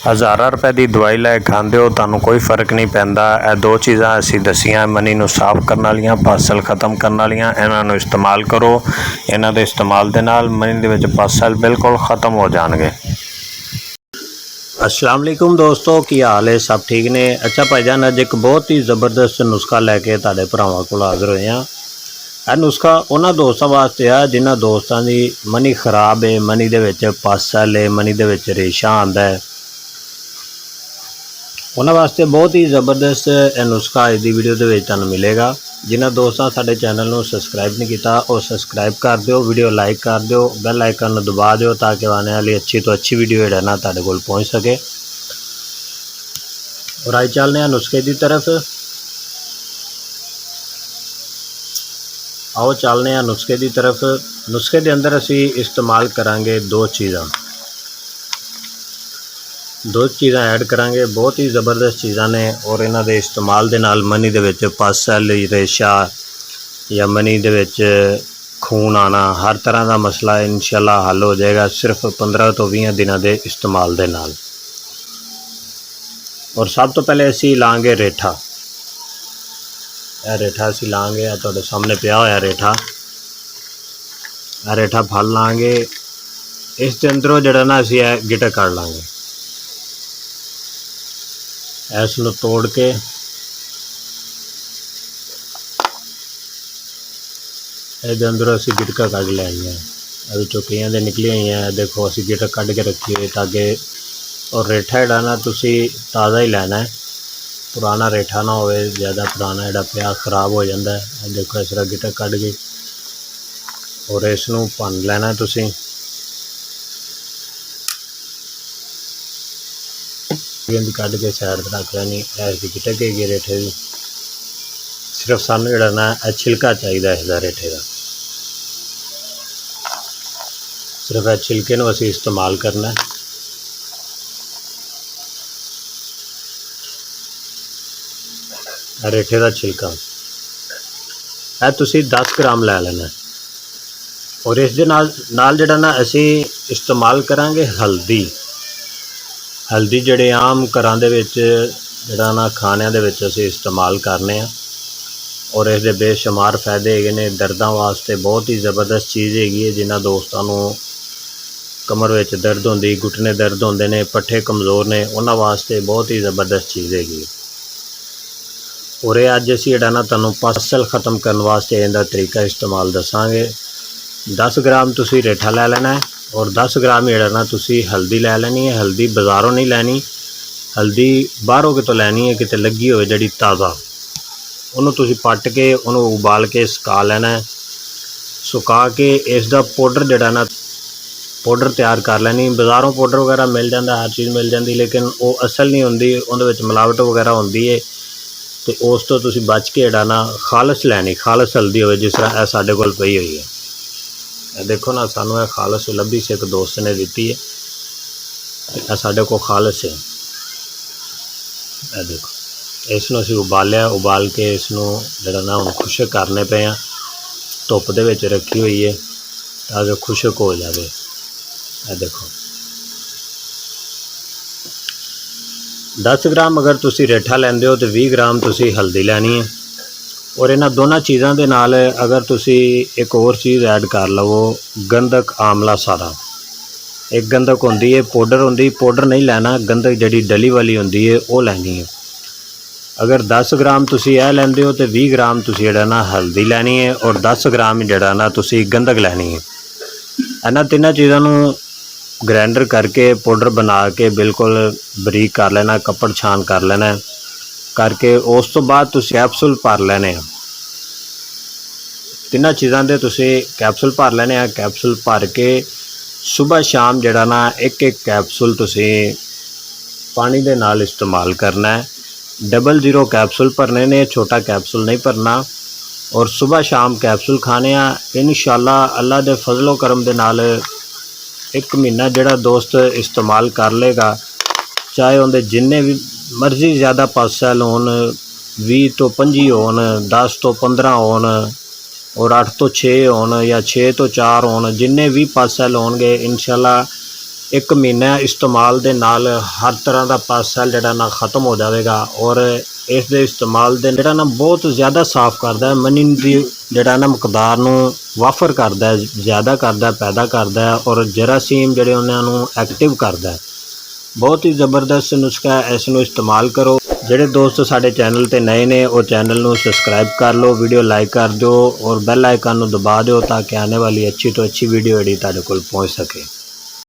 हज़ारां रुपए की दवाई लै खाते हो तुहानूं कोई फर्क नहीं पैंदा। यह दो चीज़ां असीं दसियां मनी नूं साफ करने वालियां, पासल खत्म करने वालियां। इन्हां नूं इस्तेमाल करो। इन्हां दे इस्तेमाल दे नाल मनी दे विच पासल बिल्कुल ख़त्म हो जाणगे। अस्सलाम वालेकुम दोस्तों, की हाल है? सब ठीक ने? अच्छा भाईजान, अज एक बहुत ही ज़बरदस्त नुस्खा लैके तुहाडे भरावां कोल हाज़र होए हां। यह नुस्खा उन्हां दोस्तां वास्ते आ जिन्हां दोस्तां दी मनी खराब है, मनी दे विच पासल है, मनी दे विच रेशा आंदा है। उन्हां वास्ते बहुत ही ज़बरदस्त यह नुस्खा अज दी वीडियो दे विच तुहानूं मिलेगा। जिन्हां दोस्तां साडे चैनल नूं सबसक्राइब नहीं कीता वो सबसक्राइब कर दिओ, वीडियो लाइक कर दिओ, बैल आइकन नूं दबा दिओ ताकि आने वाली अच्छी तो अच्छी वीडियो जिहड़ा ना तुहाडे कोल पहुँच सके। और आज चलने हैं नुस्खे की तरफ। आओ चलने हैं नुस्खे की तरफ। नुस्खे के अंदर असी इस्तेमाल करांगे दो चीज़ां ऐड करांगे। बहुत ही ज़बरदस्त चीज़ां ने और इन्हां दे इस्तेमाल दे नाल मनी दे विच पासल, रेशा या मनी दे विच खून आना, हर तरह का मसला इंशाअल्लाह हल हो जाएगा सिर्फ 15 तो 20 दिनों के इस्तेमाल दे नाल। और सब तो पहले असी लाँगे रेठा। यह रेठा असी लाँगे, तुहाडे सामने पिया होया रेठा। रेठा फल लाँगे, इस दे अंदरों जिहड़ा ना असी गिटक कढ़ लाँगे। इसनूं तोड़ के इहदे अंदरों असी गिटका कढ़ लैनियां। ये विचों कईयां दे निकली हुई हैं। देखो असी गिटक कढ़ के रखी हुई ताकि, और रेठा जिहड़ा ना तुसी ताज़ा ही लैना है, पुराना रेठा ना होवे, ज़्यादा पुराना जिहड़ा पिया खराब हो जाता है। देखो इस तरह गिटक कढ़ के और इसनूं भन लैना तुसी। गेंद कढ़ के साइड पर रख लैनी। ऐसी गिटक हैगी रेठे की। सिर्फ सानूं जिहड़ा ना छिलका चाहिए इसका रेठे का। सिर्फ छिलके नूं असीं इस्तेमाल करना है। रेठे का छिलका है तुसी 10 ग्राम लै लेना। और इस दे नाल जिहड़ा ना असीं इस्तेमाल करांगे हल्दी। हल्दी जिहड़े आम घरां दे विच जिहड़ा ना खाणिਆਂ दे विच असीं इस्तेमाल करने हैं। और इस दे बेशुमार फायदे हैगे ने। दर्दां वास्ते बहुत ही ज़बरदस्त चीज़ हैगी है। जिन्हां दोस्तां नूं कमर विच दर्द होंदी, घुटने दर्द होंदे ने, पट्ठे कमज़ोर ने, उन्हां वास्ते बहुत ही ज़बरदस्त चीज़ हैगी। और ये अज असीं जिहड़ा ना तुहानूं पासल ख़त्म करने वास्ते इहदा तरीका इस्तेमाल दसांगे। 10 ग्राम तुसी रेठा लै लेना है और 10 ग्राम जिहड़ा ना तुसी हल्दी लै लैनी है। हल्दी बाज़ारों नहीं लैनी, हल्दी बाहरों कितों लैनी है, किते लगी होवे जिहड़ी ताज़ा। उन्होंने तुसी पट के उन्होंने उबाल के सुका लेना है। सुका के इसका पाउडर जिहड़ा ना पाउडर तैयार कर लैनी। बाज़ारों पाउडर वगैरह मिल जाता, हर चीज़ मिल जाती, लेकिन वो असल नहीं होंदी, उहदे विच मिलावट वगैरह होंदी है। तो उस तो तुसी बच के जिहड़ा ना खालस लैनी, खालस हल्दी होवे जिस तरह साडे कोल पई हुई है। देखो ना सानू खालस लभी से एक दोस्त ने दी है, साडे को खालस है। देखो इसनूं असीं उबालिया, उबाल के इसनूं जिहड़ा ना हुण खुशक करने पे हैं। धुप दे विच रखी हुई है ताकि खुशक हो जाए। देखो 10 ग्राम अगर तुसी रेठा लैंदे हो तो 20 ग्राम तुसी हल्दी लैनी है। और इन्हां दोनों चीज़ों के नाल अगर तुसी एक और चीज़ ऐड कर लवो, गंधक आमला सारा। एक गंधक होंदी है, पाउडर होंदी, पाउडर नहीं लैना, गंधक जिहड़ी डली वाली होंदी है वो लैनी है। अगर 10 ग्राम तुसी यह लैंदे हो तो 20 ग्राम तुसी जिहड़ा ना हल्दी लैनी है और 10 ग्राम जिहड़ा ना तुसी गंधक लैनी है। इन्हां तिन्नां चीज़ों नूं ग्राइंडर करके पाउडर बना के बिल्कुल बरीक कर लेना, कपड़ छान कर लेना करके उस तो बाद तुसी कैप्सूल भर लेने। तिन्नां चीज़ों के तुसी कैप्सूल भर लेने। कैप्सूल भर के सुबह शाम जिहड़ा ना एक कैप्सूल तुसी पानी दे नाल इस्तेमाल करना है। 00 कैप्सूल भरने ने, छोटा कैप्सूल नहीं भरना। और सुबह शाम कैप्सूल खाने इंशाअल्लाह अल्लाह दे फजलो करम दे नाल 1 महीना जिहड़ा दोस्त इस्तेमाल कर लेगा, चाहे उनके जिन्ने भी मर्जी ज़्यादा पासल होन, 20 तो 25 होन, 10 तो 15 होन, और 8 तो 6 होन या 6 तो 4 होन, जिन्ने भी पासल होणगे इंशाअल्लाह 1 ਮਹੀਨਾ ਇਸਤੇਮਾਲ ਦੇ ਨਾਲ ਹਰ ਤਰ੍ਹਾਂ ਦਾ ਪਸ ਸੈੱਲ ਜਿਹੜਾ ਨਾ ਖਤਮ ਹੋ ਜਾਵੇਗਾ। ਔਰ ਇਸ ਦੇ ਇਸਤੇਮਾਲ ਦੇ ਜਿਹੜਾ ਨਾ ਬਹੁਤ ਜ਼ਿਆਦਾ ਸਾਫ਼ ਕਰਦਾ ਹੈ, ਮਨੀ ਦੀ ਜਿਹੜਾ ਨਾ ਮਕਦਾਰ ਨੂੰ ਵਾਫਰ ਕਰਦਾ ਹੈ, ਜ਼ਿਆਦਾ ਕਰਦਾ, ਪੈਦਾ ਕਰਦਾ ਹੈ ਔਰ ਜਰਾਸੀਮ ਜਿਹੜੇ ਉਹਨਾਂ ਨੂੰ ਐਕਟਿਵ ਕਰਦਾ ਹੈ। ਬਹੁਤ ਹੀ ਜ਼ਬਰਦਸਤ ਨੁਸਖਾ ਹੈ, ਇਸ ਨੂੰ ਇਸਤੇਮਾਲ ਕਰੋ। ਜਿਹੜੇ ਦੋਸਤ ਸਾਡੇ ਚੈਨਲ ਤੇ ਨਏ ਨੇ ਉਹ ਚੈਨਲ ਨੂੰ ਸਬਸਕ੍ਰਾइब ਕਰ ਲਓ, ਵੀਡੀਓ ਲਾइक कर दो और बेल आइकन ਨੂੰ दबा दो ताकि आने वाली अच्छी तो अच्छी वीडियो ਜਿਹੜੀ ਤੁਹਾਡੇ ਕੋਲ ਪਹੁੰਚ ਸਕੇ।